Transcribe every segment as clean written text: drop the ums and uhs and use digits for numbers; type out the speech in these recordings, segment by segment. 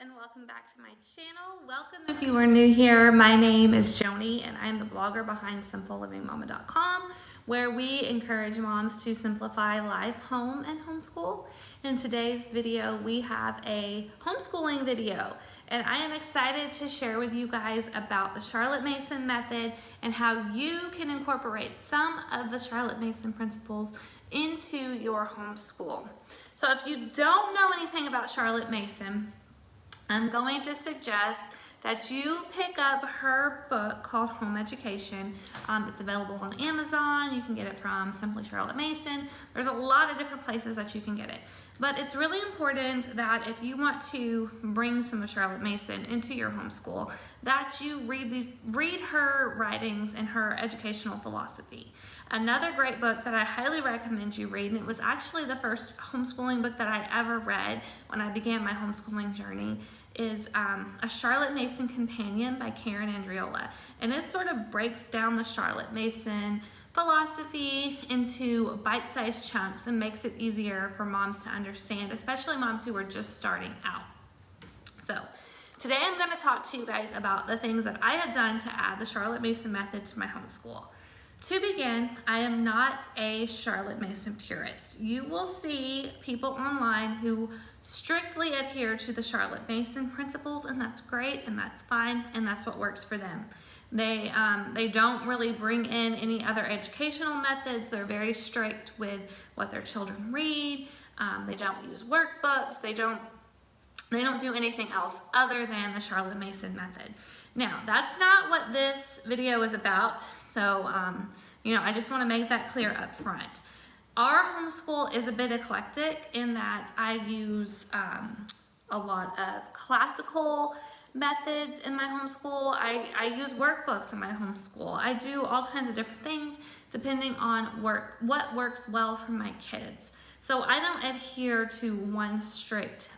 and welcome back to my channel. Welcome if you are new here. My name is Joni and I'm the blogger behind simplelivingmama.com, where we encourage moms to simplify life, home, and homeschool. In today's video, we have a homeschooling video, and I am excited to share with you guys about the Charlotte Mason method and how you can incorporate some of the Charlotte Mason principles into your homeschool. So if you don't know anything about Charlotte Mason, I'm going to suggest that you pick up her book called Home Education. It's available on Amazon. You can get it from Simply Charlotte Mason. There's a lot of different places that you can get it. But it's really important that if you want to bring some of Charlotte Mason into your homeschool, that you read her writings and her educational philosophy. Another great book that I highly recommend you read, and it was actually the first homeschooling book that I ever read when I began my homeschooling journey, is A Charlotte Mason Companion by Karen Andriola. And this sort of breaks down the Charlotte Mason philosophy into bite-sized chunks and makes it easier for moms to understand, especially moms who are just starting out. So today I'm going to talk to you guys about the things that I have done to add the Charlotte Mason method to my homeschool. To begin, I am not a Charlotte Mason purist. You will see people online who strictly adhere to the Charlotte Mason principles, and that's great and that's fine and that's what works for them. They don't really bring in any other educational methods. They're very strict with what their children read. They don't use workbooks. They don't do anything else other than the Charlotte Mason method. Now, that's not what this video is about, so I just want to make that clear up front. Our homeschool is a bit eclectic in that I use a lot of classical methods in my homeschool. I use workbooks in my homeschool. I do all kinds of different things depending on what works well for my kids. So I don't adhere to one strict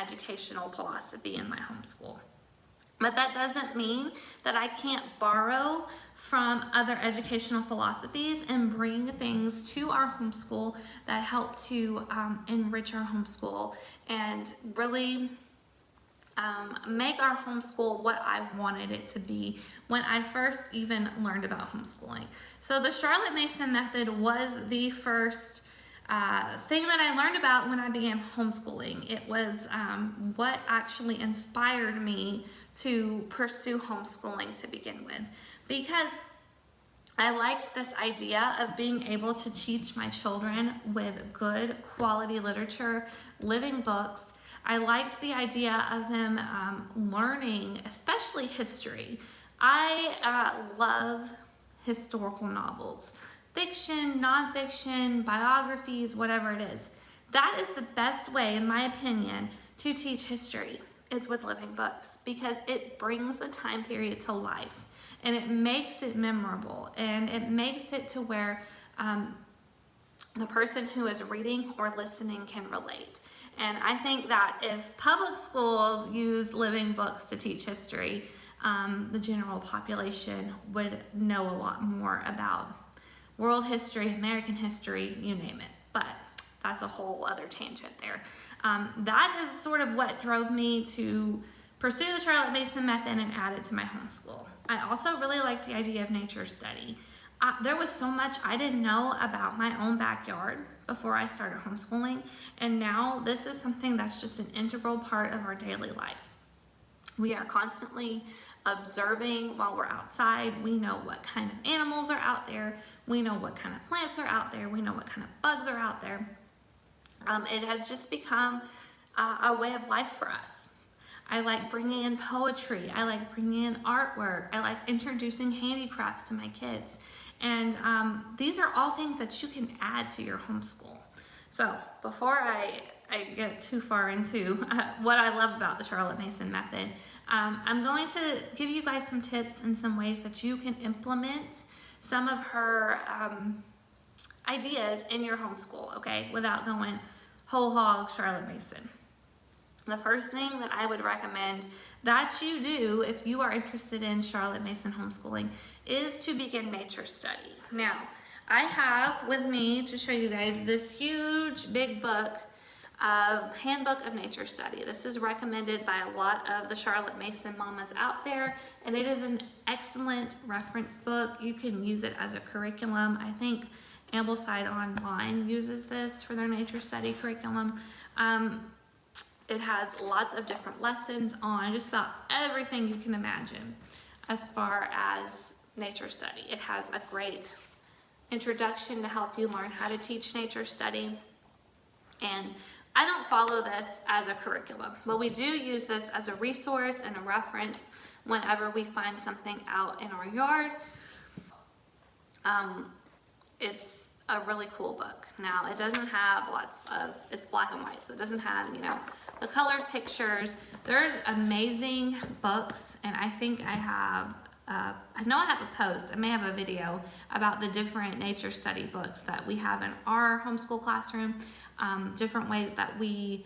educational philosophy in my homeschool. But that doesn't mean that I can't borrow from other educational philosophies and bring things to our homeschool that help to enrich our homeschool and really make our homeschool what I wanted it to be when I first even learned about homeschooling. So the Charlotte Mason method was the first thing that I learned about when I began homeschooling. It was what actually inspired me to pursue homeschooling to begin with, because I liked this idea of being able to teach my children with good quality literature, living books. I liked the idea of them learning, especially history. I love historical novels. Fiction, nonfiction, biographies, whatever it is. That is the best way, in my opinion, to teach history, is with living books, because it brings the time period to life and it makes it memorable and it makes it to where the person who is reading or listening can relate. And I think that if public schools used living books to teach history, the general population would know a lot more about world history, American history, you name it. But that's a whole other tangent there. That is sort of what drove me to pursue the Charlotte Mason method and add it to my homeschool. I also really like the idea of nature study. There was so much I didn't know about my own backyard before I started homeschooling, and now this is something that's just an integral part of our daily life. We are constantly observing while we're outside. We know what kind of animals are out there. We know what kind of plants are out there. We know what kind of bugs are out there. It has just become a way of life for us. I like bringing in poetry. I like bringing in artwork. I like introducing handicrafts to my kids. And these are all things that you can add to your homeschool. So before I get too far into what I love about the Charlotte Mason method, I'm going to give you guys some tips and some ways that you can implement some of her ideas in your homeschool, okay, without going whole hog Charlotte Mason. The first thing that I would recommend that you do if you are interested in Charlotte Mason homeschooling is to begin nature study. Now, I have with me to show you guys this huge big book a handbook of nature study. This is recommended by a lot of the Charlotte Mason mamas out there, and it is an excellent reference book. You can use it as a curriculum. I think Ambleside Online uses this for their nature study curriculum. It has lots of different lessons on just about everything you can imagine as far as nature study. It has a great introduction to help you learn how to teach nature study. And I don't follow this as a curriculum, but we do use this as a resource and a reference whenever we find something out in our yard. It's a really cool book. Now, it doesn't have it's black and white, so it doesn't have, the colored pictures. There's amazing books, and I think I have, I know I have a post, I may have a video about the different nature study books that we have in our homeschool classroom, different ways that we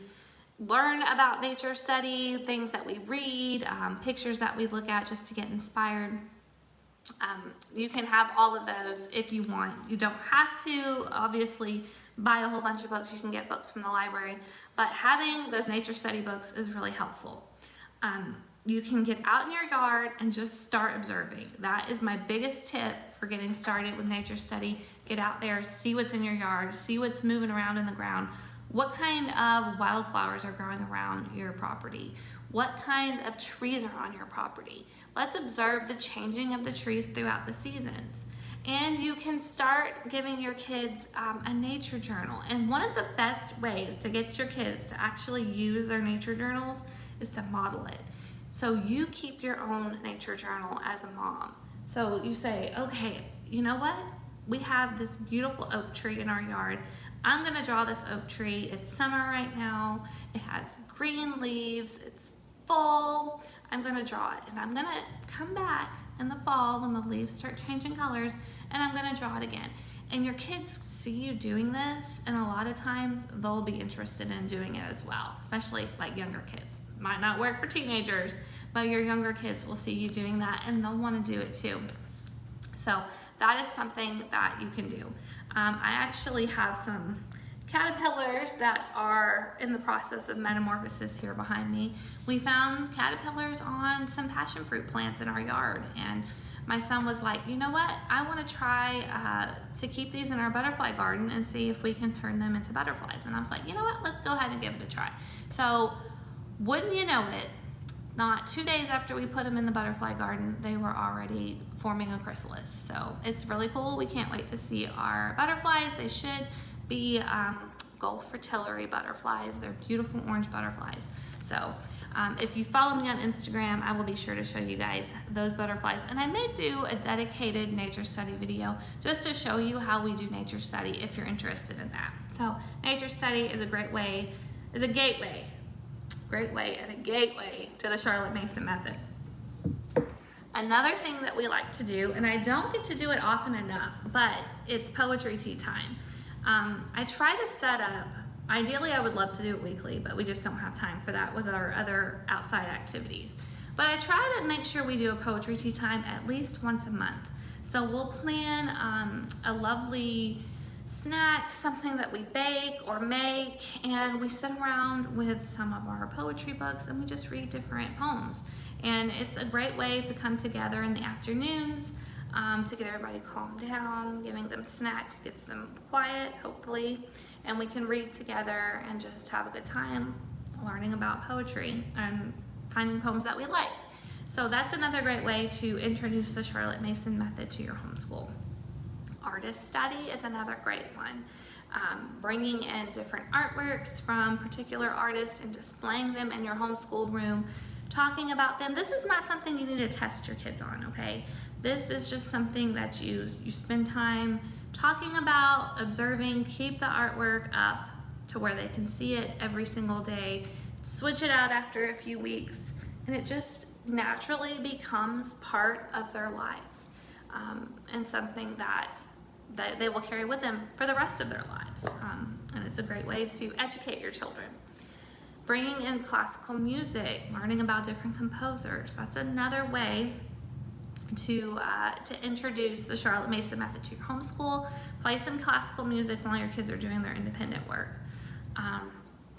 learn about nature study, things that we read, pictures that we look at just to get inspired. You can have all of those if you want. You don't have to, obviously, buy a whole bunch of books. You can get books from the library, but having those nature study books is really helpful. You can get out in your yard and just start observing. That is my biggest tip for getting started with nature study. Get out there, see what's in your yard, see what's moving around in the ground. What kind of wildflowers are growing around your property? What kinds of trees are on your property? Let's observe the changing of the trees throughout the seasons. And you can start giving your kids a nature journal. And one of the best ways to get your kids to actually use their nature journals is to model it. So you keep your own nature journal as a mom. So you say, okay, you know what? We have this beautiful oak tree in our yard. I'm gonna draw this oak tree. It's summer right now. It has green leaves. It's full. I'm gonna draw it, and I'm gonna come back in the fall when the leaves start changing colors, and I'm gonna draw it again. And your kids see you doing this, and a lot of times they'll be interested in doing it as well, especially like younger kids. Might not work for teenagers, but your younger kids will see you doing that, and they'll want to do it too. So that is something that you can do. I actually have some caterpillars that are in the process of metamorphosis here behind me. We found caterpillars on some passion fruit plants in our yard, and my son was like, you know what, I want to try to keep these in our butterfly garden and see if we can turn them into butterflies. And I was like, you know what, let's go ahead and give it a try. So wouldn't you know it, not 2 days after we put them in the butterfly garden, they were already forming a chrysalis. So it's really cool. We can't wait to see our butterflies. They should be Gulf fritillary butterflies. They're beautiful orange butterflies. So if you follow me on Instagram, I will be sure to show you guys those butterflies. And I may do a dedicated nature study video just to show you how we do nature study if you're interested in that. So nature study is a great way, is a gateway to the Charlotte Mason method. Another thing that we like to do, and I don't get to do it often enough, but it's poetry tea time. I try to set up, ideally I would love to do it weekly, but we just don't have time for that with our other outside activities. But I try to make sure we do a poetry tea time at least once a month. So we'll plan a lovely snack, something that we bake or make, and we sit around with some of our poetry books and we just read different poems. And it's a great way to come together in the afternoons to get everybody calmed down. Giving them snacks gets them quiet, hopefully, and we can read together and just have a good time learning about poetry and finding poems that we like. So that's another great way to introduce the Charlotte Mason method to your homeschool. Artist study is another great one. Bringing in different artworks from particular artists and displaying them in your homeschool room, talking about them. This is not something you need to test your kids on, okay? This is just something that you spend time talking about, observing, keep the artwork up to where they can see it every single day, switch it out after a few weeks, and it just naturally becomes part of their life and something that they will carry with them for the rest of their lives. And it's a great way to educate your children. Bringing in classical music, learning about different composers. That's another way to introduce the Charlotte Mason method to your homeschool. Play some classical music while your kids are doing their independent work.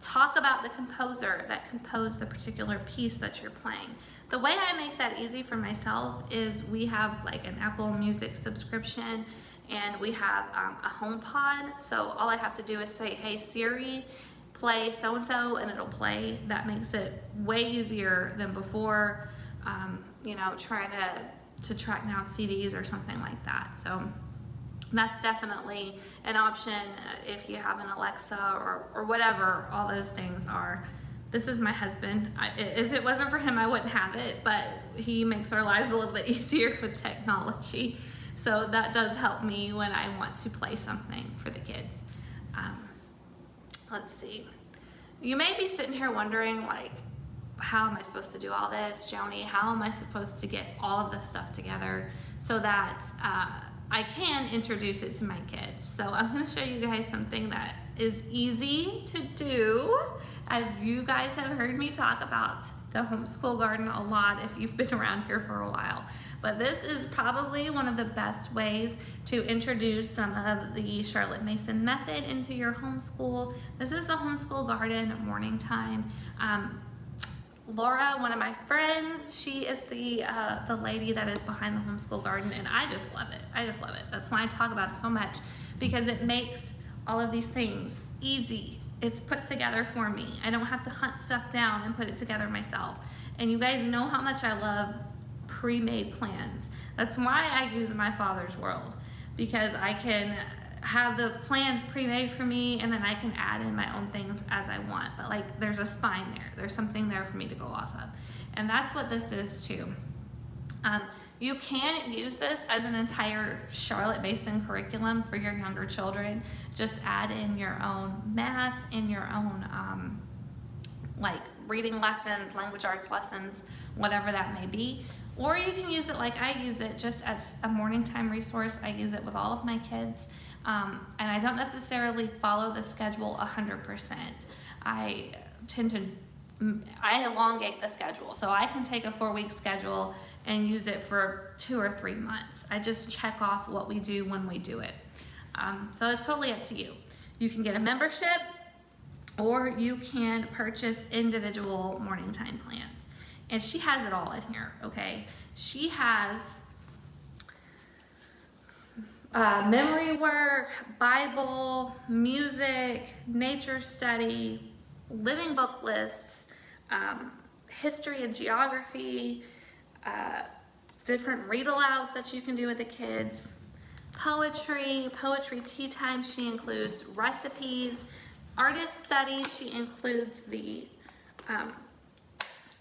talk about the composer that composed the particular piece that you're playing. The way I make that easy for myself is we have like an Apple Music subscription, and we have a HomePod. So all I have to do is say, hey Siri, play so-and-so, and it'll play. That makes it way easier than before, you know, trying to track down CDs or something like that. So that's definitely an option if you have an Alexa or whatever all those things are. This is my husband. If it wasn't for him, I wouldn't have it, but he makes our lives a little bit easier with technology. So that does help me when I want to play something for the kids. Let's see. You may be sitting here wondering, like, how am I supposed to do all this, Joni? How am I supposed to get all of this stuff together so that I can introduce it to my kids? So I'm going to show you guys something that is easy to do. You guys have heard me talk about the Homeschool Garden a lot if you've been around here for a while. But this is probably one of the best ways to introduce some of the Charlotte Mason method into your homeschool. This is the Homeschool Garden morning time. Laura, one of my friends, she is the lady that is behind the Homeschool Garden, and I just love it. I just love it. That's why I talk about it so much, because it makes all of these things easy. It's put together for me. I don't have to hunt stuff down and put it together myself. And you guys know how much I love pre-made plans. That's why I use My Father's World, because I can have those plans pre-made for me, and then I can add in my own things as I want. But like, there's a spine there. There's something there for me to go off of. And that's what this is too. You can use this as an entire Charlotte Mason curriculum for your younger children. Just add in your own math and your own like reading lessons, language arts lessons, whatever that may be. Or you can use it like I use it, just as a morning time resource. I use it with all of my kids. And I don't necessarily follow the schedule 100%. I elongate the schedule. So I can take a 4-week schedule and use it for 2 or 3 months. I just check off what we do when we do it. So it's totally up to you. You can get a membership, or you can purchase individual morning time plans. And she has it all in here, okay? She has memory work, Bible, music, nature study, living book lists, history and geography, different read-alouds that you can do with the kids, poetry tea time. She includes recipes, artist studies. She includes the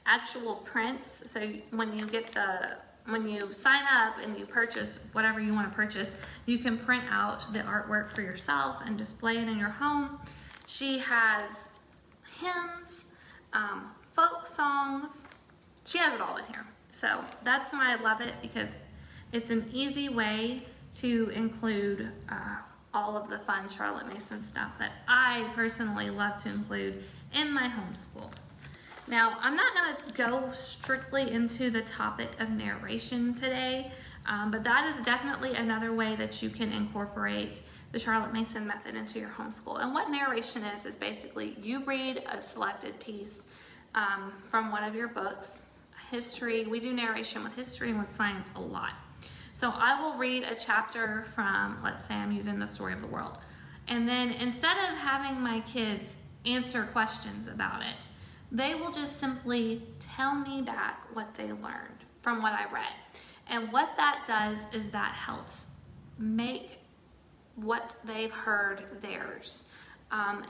actual prints. So when you sign up and you purchase whatever you want to purchase, you can print out the artwork for yourself and display it in your home. She has hymns, folk songs. She has it all in here. So that's why I love it, because it's an easy way to include all of the fun Charlotte Mason stuff that I personally love to include in my homeschool. Now, I'm not going to go strictly into the topic of narration today, but that is definitely another way that you can incorporate the Charlotte Mason method into your homeschool. And what narration is basically you read a selected piece from one of your books. History, we do narration with history and with science a lot. So I will read a chapter from, let's say I'm using the story of the world. And then instead of having my kids answer questions about it, they will just simply tell me back what they learned from what I read. And what that does is that helps make what they've heard theirs.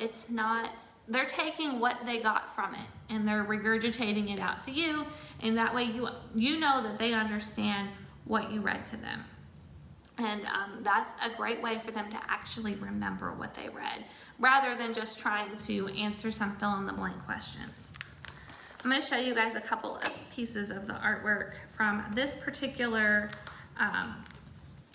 It's not, they're taking what they got from it and they're regurgitating it out to you, and that way you know that they understand what you read to them. And that's a great way for them to actually remember what they read, rather than just trying to answer some fill-in-the-blank questions. I'm going to show you guys a couple of pieces of the artwork from this particular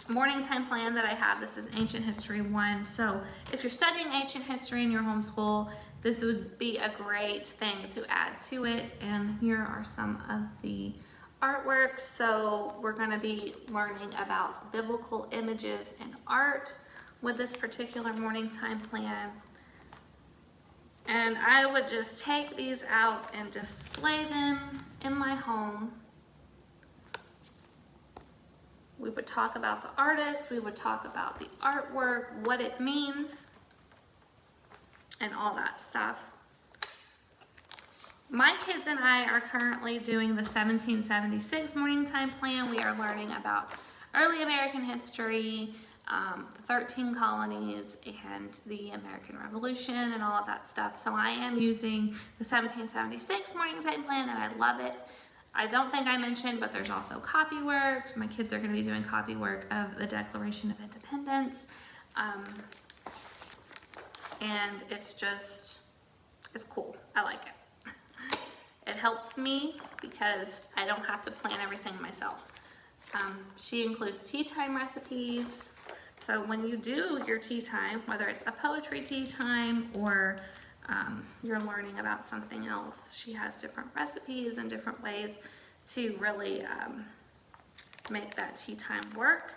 morning time plan that I have. This is Ancient History 1. So if you're studying ancient history in your homeschool, this would be a great thing to add to it. And here are some of the artwork. So we're going to be learning about biblical images and art with this particular morning time plan. And I would just take these out and display them in my home. We would talk about the artist, we would talk about the artwork, what it means, and all that stuff. My kids and I are currently doing the 1776 morning time plan. We are learning about early American history, the 13 colonies, and the American Revolution, and all of that stuff. So I am using the 1776 morning time plan, and I love it. I don't think I mentioned, but there's also copy work. My kids are going to be doing copy work of the Declaration of Independence. And it's cool. I like it. It helps me because I don't have to plan everything myself. She includes tea time recipes. So when you do your tea time, whether it's a poetry tea time or you're learning about something else, she has different recipes and different ways to really make that tea time work.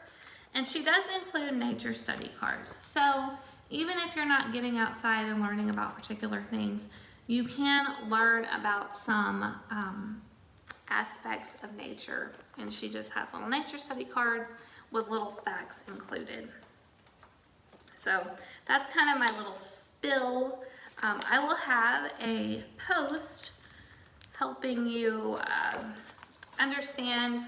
And she does include nature study cards. So even if you're not getting outside and learning about particular things, you can learn about some aspects of nature. And she just has little nature study cards with little facts included. So that's kind of my little spill. I will have a post helping you understand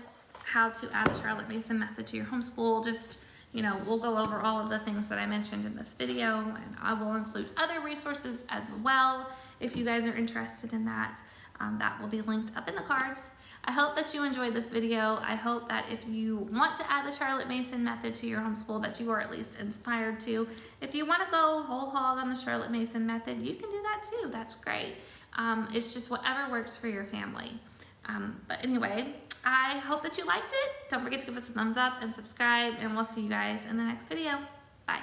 how to add the Charlotte Mason method to your homeschool. Just, we'll go over all of the things that I mentioned in this video, and I will include other resources as well if you guys are interested in that. That will be linked up in the cards. I hope that you enjoyed this video. I hope that if you want to add the Charlotte Mason method to your homeschool, that you are at least inspired to. If you want to go whole hog on the Charlotte Mason method, you can do that too. That's great. It's just whatever works for your family. But anyway, I hope that you liked it. Don't forget to give us a thumbs up and subscribe, and we'll see you guys in the next video. Bye.